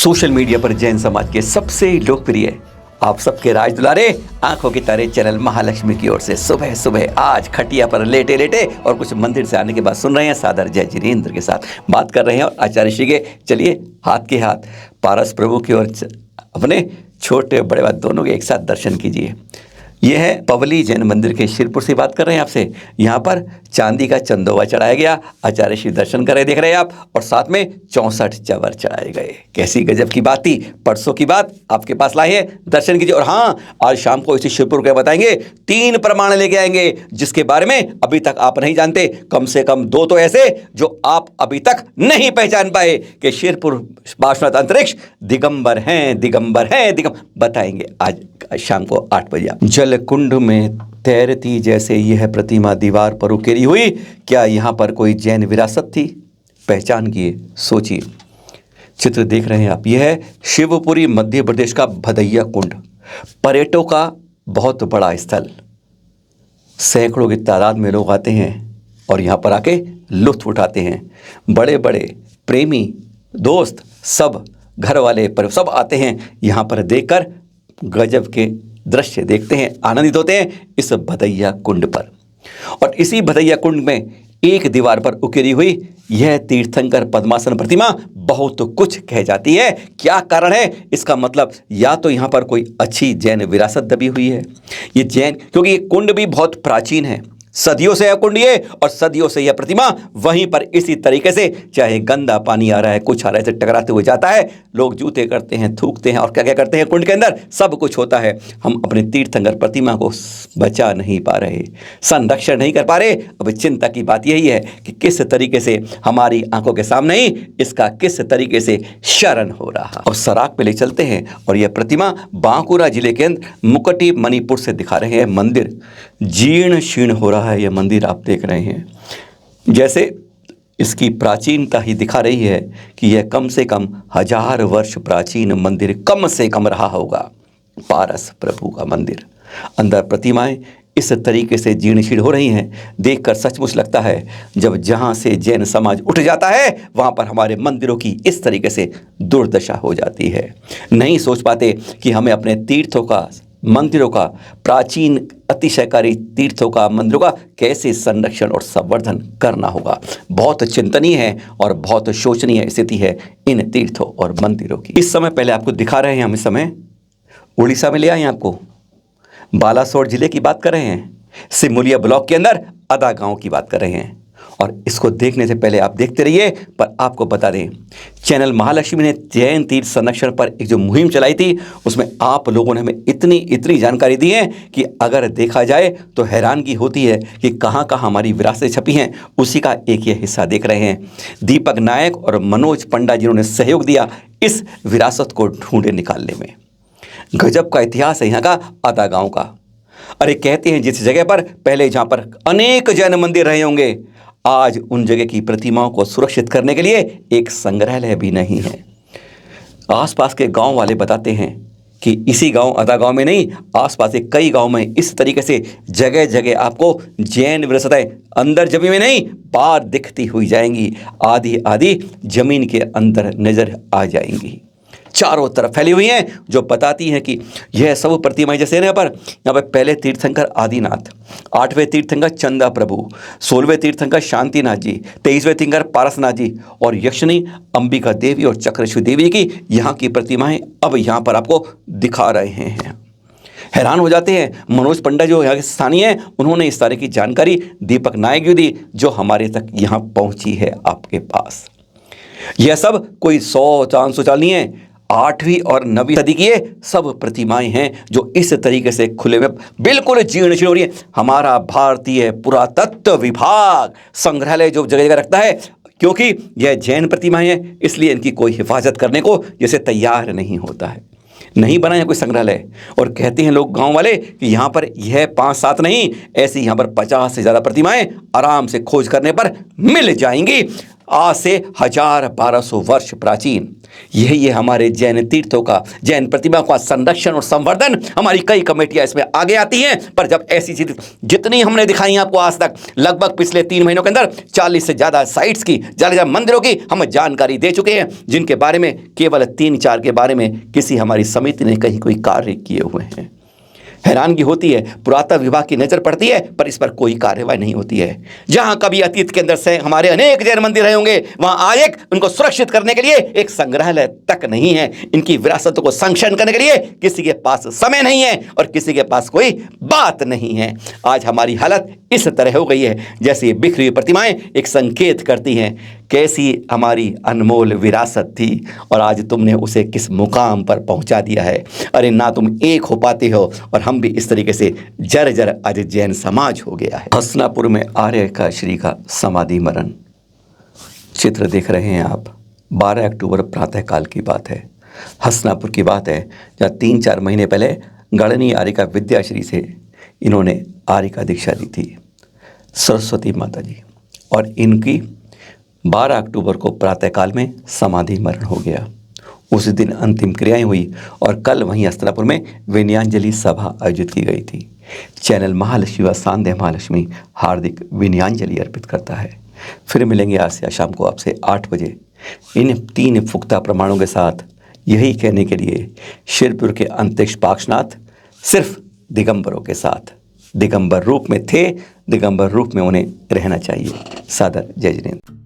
Social media पर जैन समाज के सबसे लोकप्रिय आप सबके राज दुलारे आंखों के तारे चैनल महालक्ष्मी की ओर से सुबह सुबह आज खटिया पर लेटे लेटे और कुछ मंदिर से आने के बाद सुन रहे हैं सादर जय जिनेंद्र के साथ बात कर रहे हैं और आचार्य श्री के चलिए हाथ के हाथ पारस प्रभु की ओर अपने छोटे बड़े बात दोनों के एक साथ दर्शन कीजिए। यह है पवली जैन मंदिर के शिरपुर से बात कर रहे हैं आपसे। यहाँ पर चांदी का चंदोवा चढ़ाया गया, आचार्य श्री दर्शन कर रहे देख रहे हैं आप, और साथ में 64 चवर चढ़ाए गए। कैसी गजब की बात थी, परसों की बात आपके पास लाई है, दर्शन कीजिए। और हाँ, आज शाम को इसी शिरपुर के बताएंगे 3 प्रमाण लेके आएंगे जिसके बारे में अभी तक आप नहीं जानते। कम से कम 2 तो ऐसे जो आप अभी तक नहीं पहचान पाए कि शिरपुर पार्श्वनाथ अंतरिक्ष दिगंबर हैं, दिगंबर हैं, बताएंगे आज शाम को 8 बजे। जल कुंड में तैरती जैसे यह प्रतिमा दीवार पर उकेरी हुई, क्या यहाँ पर कोई जैन विरासत थी? पहचान किए, सोचिए। चित्र देख रहे हैं आप, यह है शिवपुरी मध्य प्रदेश का भदैया कुंड, पर्यटकों का बहुत बड़ा स्थल। सैकड़ों की तादाद में लोग आते हैं और यहाँ पर आके लुत्फ उठाते हैं। बड़े बड़े प्रेमी दोस्त सब घर वाले पर सब आते हैं यहाँ पर देखकर गजब के दृश्य देखते हैं, आनंदित होते हैं इस भदैया कुंड पर। और इसी भदैया कुंड में एक दीवार पर उकेरी हुई यह तीर्थंकर पद्मासन प्रतिमा बहुत कुछ कह जाती है। क्या कारण है इसका? मतलब या तो यहाँ पर कोई अच्छी जैन विरासत दबी हुई है, ये जैन, क्योंकि ये कुंड भी बहुत प्राचीन है, सदियों से यह कुंड ये, और सदियों से यह प्रतिमा वहीं पर इसी तरीके से, चाहे गंदा पानी आ रहा है, कुछ आ रहा है, से टकराते हुए जाता है। लोग जूते करते हैं, थूकते हैं और क्या क्या करते हैं, कुंड के अंदर सब कुछ होता है। हम अपने तीर्थंकर प्रतिमा को बचा नहीं पा रहे, संरक्षण नहीं कर पा रहे। अब चिंता की बात यही है कि किस तरीके से हमारी आंखों के सामने ही इसका किस तरीके से शरण हो रहा। अब सराग पे ले चलते हैं और यह प्रतिमा बांकुरा जिले के अंदर मुकटी मणिपुर से दिखा रहे हैं। मंदिर जीर्ण शीर्ण हो रहा है, यह मंदिर आप देख रहे हैं। जैसे इसकी प्राचीनता ही दिखा रही है कि यह कम से कम 1000 वर्ष प्राचीन मंदिर कम से कम रहा होगा। पारस प्रभु का मंदिर, अंदर प्रतिमाएं इस तरीके से जीर्ण शीर्ण हो रही हैं, देखकर सचमुच लगता है जब जहां से जैन समाज उठ जाता है वहां पर हमारे मंदिरों की इस तरीके से दुर्दशा हो जाती है। नहीं सोच पाते कि हमें अपने तीर्थों का, मंदिरों का, प्राचीन अतिशयकारी तीर्थों का, मंदिरों का कैसे संरक्षण और संवर्धन करना होगा। बहुत चिंतनीय है और बहुत शोचनीय स्थिति है इन तीर्थों और मंदिरों की। इस समय पहले आपको दिखा रहे हैं, हम इस समय उड़ीसा में ले आए हैं आपको, बालासोर जिले की बात कर रहे हैं, सिमुलिया ब्लॉक के अंदर अदा गांव की बात कर रहे हैं। और इसको देखने से पहले आप देखते रहिए, पर आपको बता दें चैनल महालक्ष्मी ने जैन तीर्थ संरक्षण पर एक जो मुहिम चलाई थी उसमें आप लोगों ने हमें इतनी जानकारी दी है कि अगर देखा जाए तो हैरानगी होती है कि कहाँ कहाँ हमारी विरासतें छपी हैं। उसी का एक ये हिस्सा देख रहे हैं। दीपक नायक और मनोज पंडा जिन्होंने सहयोग दिया इस विरासत को ढूंढे निकालने में। गजब का इतिहास है यहाँ का अदा गाँव का। अरे कहते हैं जिस जगह पर पहले जहाँ पर अनेक जैन मंदिर रहे होंगे, आज उन जगह की प्रतिमाओं को सुरक्षित करने के लिए एक संग्रहालय भी नहीं है। आसपास के गांव वाले बताते हैं कि इसी गांव अदा गांव में नहीं, आसपास के कई गांव में इस तरीके से जगह जगह आपको जैन विरासतें अंदर जमीन में नहीं, बाहर दिखती हुई जाएंगी। आधी आधी जमीन के अंदर नजर आ जाएंगी, चारों तरफ फैली हुई हैं, जो बताती हैं कि यह सब प्रतिमाएं जैसे यहाँ पर पहले तीर्थंकर आदिनाथ, 8वें तीर्थंकर चंदा प्रभु, 16वें तीर्थंकर शांतिनाथ जी, 23वें तीर्थंकर पारसनाथ जी और यक्षिणी अंबिका देवी और चक्रश्री देवी की यहाँ की प्रतिमाएं अब यहाँ पर आपको दिखा रहे हैं। हैरान हो जाते हैं। मनोज पंडा जो यहाँ के स्थानीय हैं, उन्होंने इस तरह की जानकारी दीपक नायक को दी जो हमारे तक यहाँ पहुँची है आपके पास। यह सब कोई 100-500 साल नहीं है, 8वीं और 9वीं सदी की सब प्रतिमाएं हैं जो इस तरीके से खुले में बिल्कुल जीर्ण शीर्ण हो रही है। हमारा भारतीय पुरातत्व विभाग संग्रहालय जो जगह जगह रखता है, क्योंकि यह जैन प्रतिमाएं हैं इसलिए इनकी कोई हिफाजत करने को जैसे तैयार नहीं होता है, नहीं बना है कोई संग्रहालय। और कहते हैं लोग गांव वाले कि यहाँ पर यह 5-7 नहीं, ऐसी यहाँ पर 50 से ज़्यादा प्रतिमाएं आराम से खोज करने पर मिल जाएंगी। आज से 1200 वर्ष प्राचीन। यही है हमारे जैन तीर्थों का, जैन प्रतिमा का संरक्षण और संवर्धन। हमारी कई कमेटियां इसमें आगे आती हैं, पर जब ऐसी चीज जितनी हमने दिखाई आपको आज तक, लगभग पिछले 3 महीनों के अंदर 40 से ज्यादा साइट्स की, ज्यादा मंदिरों की हम जानकारी दे चुके हैं, जिनके बारे में केवल 3-4 के बारे में किसी हमारी समिति ने कहीं कोई कार्य किए हुए हैं। हैरानगी होती है, पुरातत्व विभाग की नजर पड़ती है पर इस पर कोई कार्यवाही नहीं होती है। जहां कभी अतीत के अंदर से हमारे अनेक जैन मंदिर रहे होंगे, वहां आज एक उनको सुरक्षित करने के लिए एक संग्रहालय तक नहीं है। इनकी विरासतों को संरक्षण करने के लिए किसी के पास समय नहीं है और किसी के पास कोई बात नहीं है। आज हमारी हालत इस तरह हो गई है जैसे ये बिखरी हुई प्रतिमाएं एक संकेत करती हैं कैसी हमारी अनमोल विरासत थी और आज तुमने उसे किस मुकाम पर पहुंचा दिया है। अरे ना तुम एक हो पाते हो और हम भी इस तरीके से जर्जर आज जैन समाज हो गया है। हसनापुर में आर्य का श्री का समाधि मरण चित्र देख रहे हैं आप। 12 अक्टूबर प्रातःकाल की बात है, हसनापुर की बात है, जहाँ 3-4 महीने पहले गणनीय आर्य का विद्याश्री से इन्होंने आर्य का दीक्षा ली थी सरस्वती माता जी, और इनकी 12 अक्टूबर को प्रातःकाल में समाधि मरण हो गया। उस दिन अंतिम क्रियाएं हुई और कल वहीं हस्तिनापुर में विनयांजलि सभा आयोजित की गई थी। चैनल महालक्ष्मी व सांध्य महालक्ष्मी हार्दिक विनयांजलि अर्पित करता है। फिर मिलेंगे आज से शाम को आपसे 8 बजे इन 3 पुख्ता प्रमाणों के साथ, यही कहने के लिए शिरपुर के अंतरिक्ष पाक्षनाथ सिर्फ दिगंबरों के साथ दिगंबर रूप में थे, दिगंबर रूप में उन्हें रहना चाहिए। सादर जय जिनेंद्र।